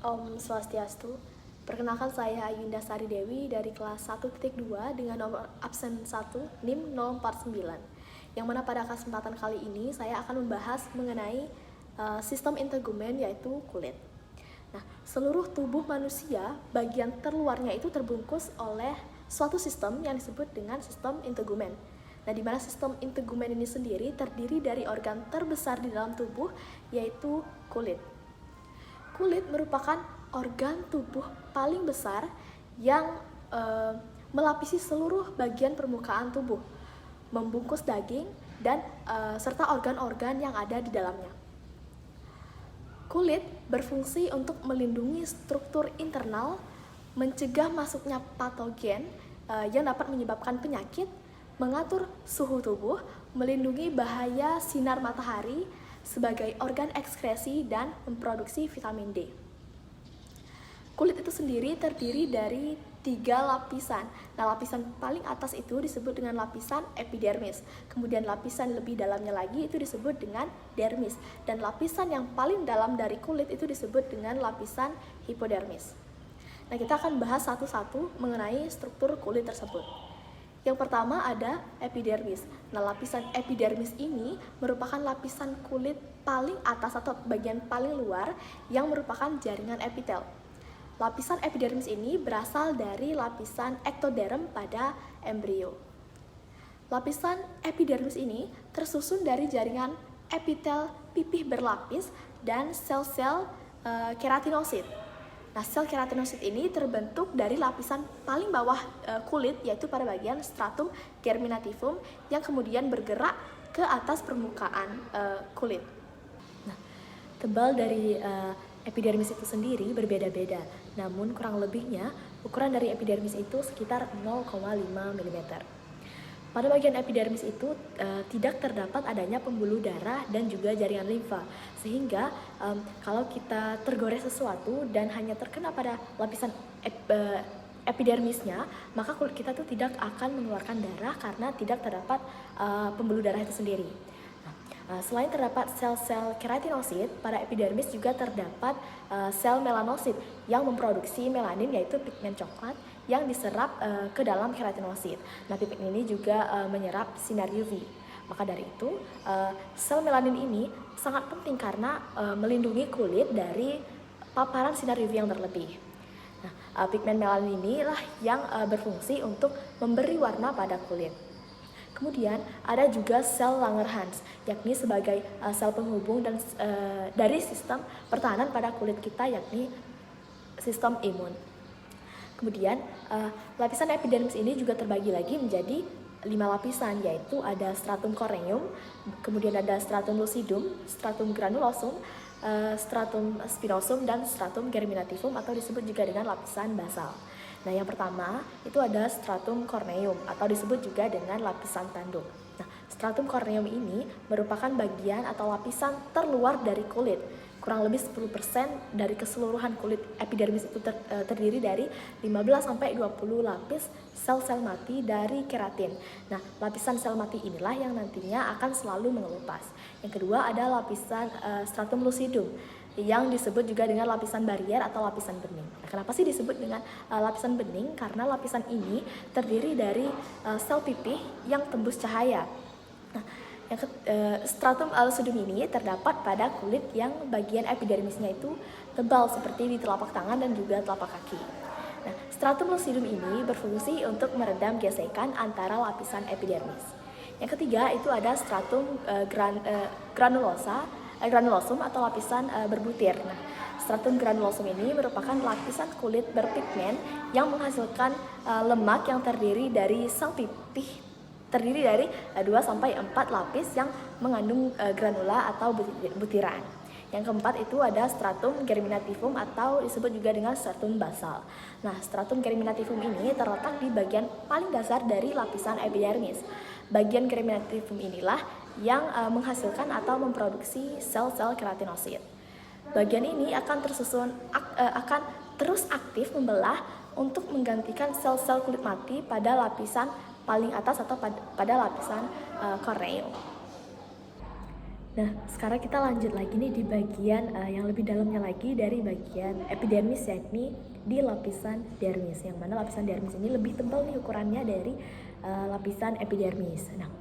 Om Swastiastu. Perkenalkan saya Yunda Sari Dewi dari kelas 1.2 dengan nomor absen 1 NIM 049. Yang mana pada kesempatan kali ini saya akan membahas mengenai sistem integumen, yaitu kulit. Nah, seluruh tubuh manusia bagian terluarnya itu terbungkus oleh suatu sistem yang disebut dengan sistem integumen. Nah, di mana sistem integumen ini sendiri terdiri dari organ terbesar di dalam tubuh, yaitu kulit. Kulit merupakan organ tubuh paling besar yang melapisi seluruh bagian permukaan tubuh, membungkus daging dan serta organ-organ yang ada di dalamnya. Kulit berfungsi untuk melindungi struktur internal, mencegah masuknya patogen yang dapat menyebabkan penyakit, mengatur suhu tubuh, melindungi bahaya sinar matahari sebagai organ ekskresi dan memproduksi vitamin D. Kulit itu sendiri terdiri dari 3 lapisan. Nah, lapisan paling atas itu disebut dengan lapisan epidermis. Kemudian lapisan lebih dalamnya lagi itu disebut dengan dermis. Dan lapisan yang paling dalam dari kulit itu disebut dengan lapisan hipodermis. Nah, kita akan bahas satu-satu mengenai struktur kulit tersebut. Yang pertama ada epidermis. Nah, lapisan epidermis ini merupakan lapisan kulit paling atas atau bagian paling luar yang merupakan jaringan epitel. Lapisan epidermis ini berasal dari lapisan ektoderm pada embrio. Lapisan epidermis ini tersusun dari jaringan epitel pipih berlapis dan sel-sel keratinosit. Nah, sel keratinosit ini terbentuk dari lapisan paling bawah kulit, yaitu pada bagian stratum germinativum yang kemudian bergerak ke atas permukaan kulit. Nah, tebal dari epidermis itu sendiri berbeda-beda, namun kurang lebihnya ukuran dari epidermis itu sekitar 0,5 mm. Pada bagian epidermis itu tidak terdapat adanya pembuluh darah dan juga jaringan limfa, sehingga kalau kita tergores sesuatu dan hanya terkena pada lapisan epidermisnya, maka kulit kita tuh tidak akan mengeluarkan darah karena tidak terdapat pembuluh darah itu sendiri. Selain terdapat sel-sel keratinosit, pada epidermis juga terdapat sel melanosit yang memproduksi melanin, yaitu pigmen coklat yang diserap ke dalam keratinosit. Nah, pigmen ini juga menyerap sinar UV. Maka dari itu, sel melanin ini sangat penting karena melindungi kulit dari paparan sinar UV yang berlebih. Nah, pigmen melanin inilah yang berfungsi untuk memberi warna pada kulit. Kemudian ada juga sel Langerhans, yakni sebagai sel penghubung dan dari sistem pertahanan pada kulit kita, yakni sistem imun. Kemudian lapisan epidermis ini juga terbagi lagi menjadi 5 lapisan, yaitu ada stratum corneum, kemudian ada stratum lucidum, stratum granulosum, stratum spinosum, dan stratum germinativum atau disebut juga dengan lapisan basal. Nah, yang pertama itu ada stratum corneum atau disebut juga dengan lapisan tanduk. Nah, stratum corneum ini merupakan bagian atau lapisan terluar dari kulit. Kurang lebih 10% dari keseluruhan kulit epidermis itu terdiri dari 15-20 lapis sel-sel mati dari keratin. Nah, lapisan sel mati inilah yang nantinya akan selalu mengelupas. Yang kedua ada lapisan stratum lucidum yang disebut juga dengan lapisan barier atau lapisan bening. Nah, kenapa sih disebut dengan lapisan bening? Karena lapisan ini terdiri dari sel pipih yang tembus cahaya. Nah, stratum lucidum ini terdapat pada kulit yang bagian epidermisnya itu tebal seperti di telapak tangan dan juga telapak kaki. Nah, stratum lucidum ini berfungsi untuk meredam gesekan antara lapisan epidermis. Yang ketiga itu ada stratum granulosum atau lapisan berbutir. Nah, stratum granulosum ini merupakan lapisan kulit berpigmen yang menghasilkan lemak yang terdiri dari sel pipih, terdiri dari 2-4 lapis yang mengandung granula atau butiran. Yang keempat itu ada stratum germinativum atau disebut juga dengan stratum basal. Nah, stratum germinativum ini terletak di bagian paling dasar dari lapisan epidermis. Bagian germinativum inilah yang menghasilkan atau memproduksi sel-sel keratinosit. Bagian ini akan terus aktif membelah untuk menggantikan sel-sel kulit mati pada lapisan paling atas atau pada lapisan corneum. Nah, sekarang kita lanjut lagi nih di bagian yang lebih dalamnya lagi dari bagian epidermis, yakni di lapisan dermis, yang mana lapisan dermis ini lebih tebal nih ukurannya dari lapisan epidermis. Nah,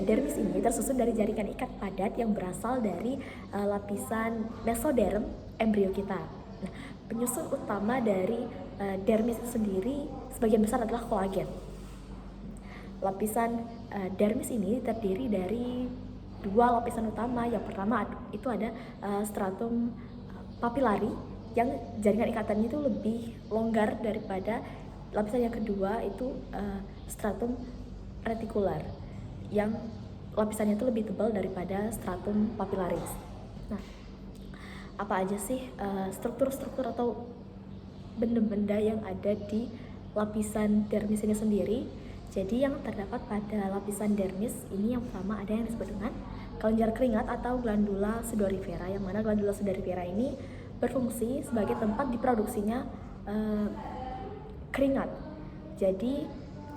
dermis ini tersusun dari jaringan ikat padat yang berasal dari lapisan mesoderm embrio kita. Nah, penyusun utama dari dermis itu sendiri sebagian besar adalah kolagen. Lapisan dermis ini terdiri dari dua lapisan utama. Yang pertama itu ada stratum papillari yang jaringan ikatannya itu lebih longgar daripada lapisan yang kedua, itu stratum retikular yang lapisannya itu lebih tebal daripada stratum papillaris. Nah, apa aja sih struktur-struktur atau benda-benda yang ada di lapisan dermis ini sendiri? Jadi yang terdapat pada lapisan dermis ini yang pertama ada yang disebut dengan kelenjar keringat atau glandula sudorifera, yang mana glandula sudorifera ini berfungsi sebagai tempat diproduksinya keringat. Jadi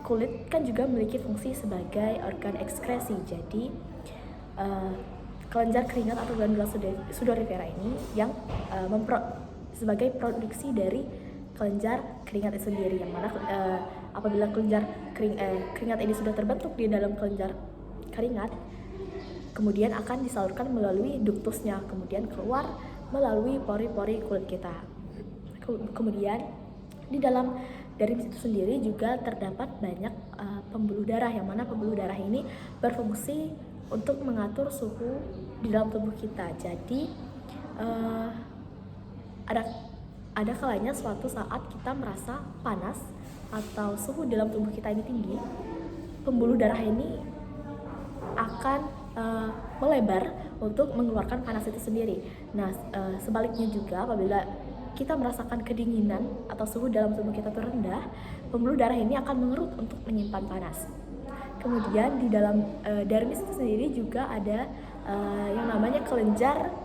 kulit kan juga memiliki fungsi sebagai organ ekskresi. Jadi kelenjar keringat atau glandula sudorifera ini yang sebagai produksi dari kelenjar keringat itu sendiri, yang mana apabila kelenjar keringat ini sudah terbentuk di dalam kelenjar keringat, kemudian akan disalurkan melalui duktusnya, kemudian keluar melalui pori-pori kulit kita. Kemudian di dalam dermis itu sendiri juga terdapat banyak pembuluh darah, yang mana pembuluh darah ini berfungsi untuk mengatur suhu di dalam tubuh kita. Jadi ada kalanya suatu saat kita merasa panas atau suhu dalam tubuh kita ini tinggi, pembuluh darah ini akan melebar untuk mengeluarkan panas itu sendiri. Nah, sebaliknya juga apabila kita merasakan kedinginan atau suhu dalam tubuh kita itu rendah, pembuluh darah ini akan mengerut untuk menyimpan panas. Kemudian di dalam dermis itu sendiri juga ada yang namanya kelenjar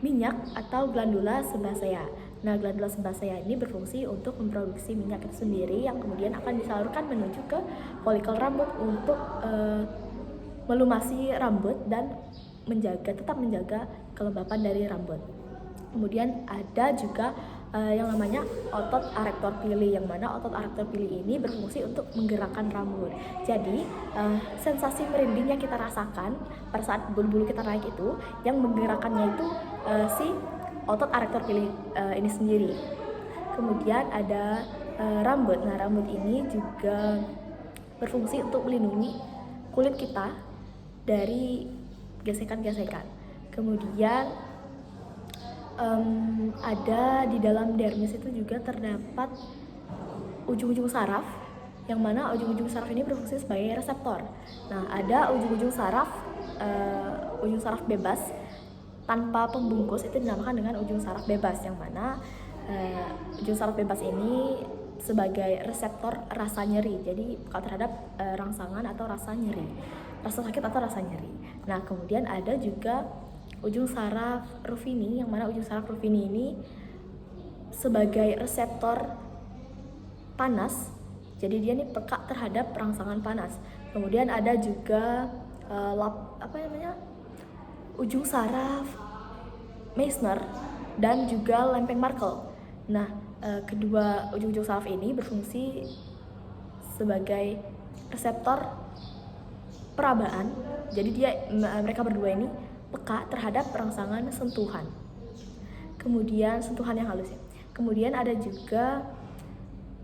minyak atau glandula sebasea. Nah, glandula sebasea ini berfungsi untuk memproduksi minyak itu sendiri yang kemudian akan disalurkan menuju ke folikel rambut untuk melumasi rambut dan tetap menjaga kelembapan dari rambut. Kemudian ada juga yang namanya otot arektor pili, yang mana otot arektor pili ini berfungsi untuk menggerakkan rambut. Jadi sensasi merinding yang kita rasakan pada saat bulu-bulu kita naik itu, yang menggerakkannya itu si otot arektor pili ini sendiri. Kemudian ada rambut. Nah, rambut ini juga berfungsi untuk melindungi kulit kita dari gesekan-gesekan. Kemudian ada di dalam dermis itu juga terdapat ujung-ujung saraf, yang mana ujung-ujung saraf ini berfungsi sebagai reseptor. Nah, ada ujung-ujung saraf bebas tanpa pembungkus, itu dinamakan dengan ujung saraf bebas, yang mana ujung saraf bebas ini sebagai reseptor rasa nyeri, jadi terhadap rangsangan atau rasa nyeri, rasa sakit atau rasa nyeri. Nah, kemudian ada juga ujung saraf Ruffini, yang mana ujung saraf Ruffini ini sebagai reseptor panas, jadi dia nih peka terhadap rangsangan panas. Kemudian ada juga ujung saraf Meissner dan juga lempeng Merkel. Nah, kedua ujung-ujung saraf ini berfungsi sebagai reseptor perabaan. Jadi mereka berdua ini peka terhadap rangsangan sentuhan. Kemudian sentuhan yang halus ya. Kemudian ada juga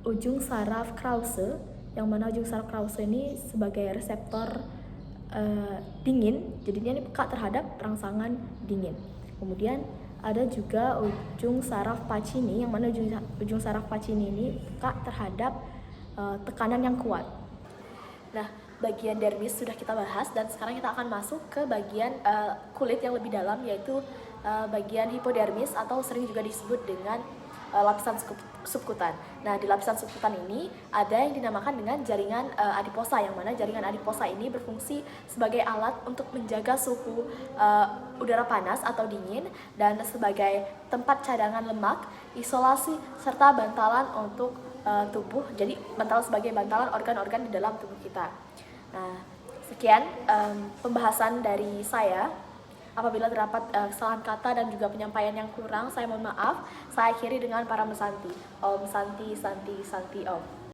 ujung saraf Krause, yang mana ujung saraf Krause ini sebagai reseptor dingin, jadi dia ini peka terhadap rangsangan dingin. Kemudian ada juga ujung saraf Pacini, yang mana ujung saraf Pacini ini peka terhadap tekanan yang kuat. Nah, bagian dermis sudah kita bahas, dan sekarang kita akan masuk ke bagian kulit yang lebih dalam, yaitu bagian hipodermis atau sering juga disebut dengan lapisan subkutan. Nah, di lapisan subkutan ini ada yang dinamakan dengan jaringan adiposa, yang mana jaringan adiposa ini berfungsi sebagai alat untuk menjaga suhu udara panas atau dingin, dan sebagai tempat cadangan lemak, isolasi, serta bantalan untuk tubuh. Jadi bantalan sebagai bantalan organ-organ di dalam tubuh kita. Nah, Sekian pembahasan dari saya. Apabila terdapat kesalahan kata dan juga penyampaian yang kurang, saya mohon maaf. Saya akhiri dengan para mesanti. Om Santi Santi Santi Om.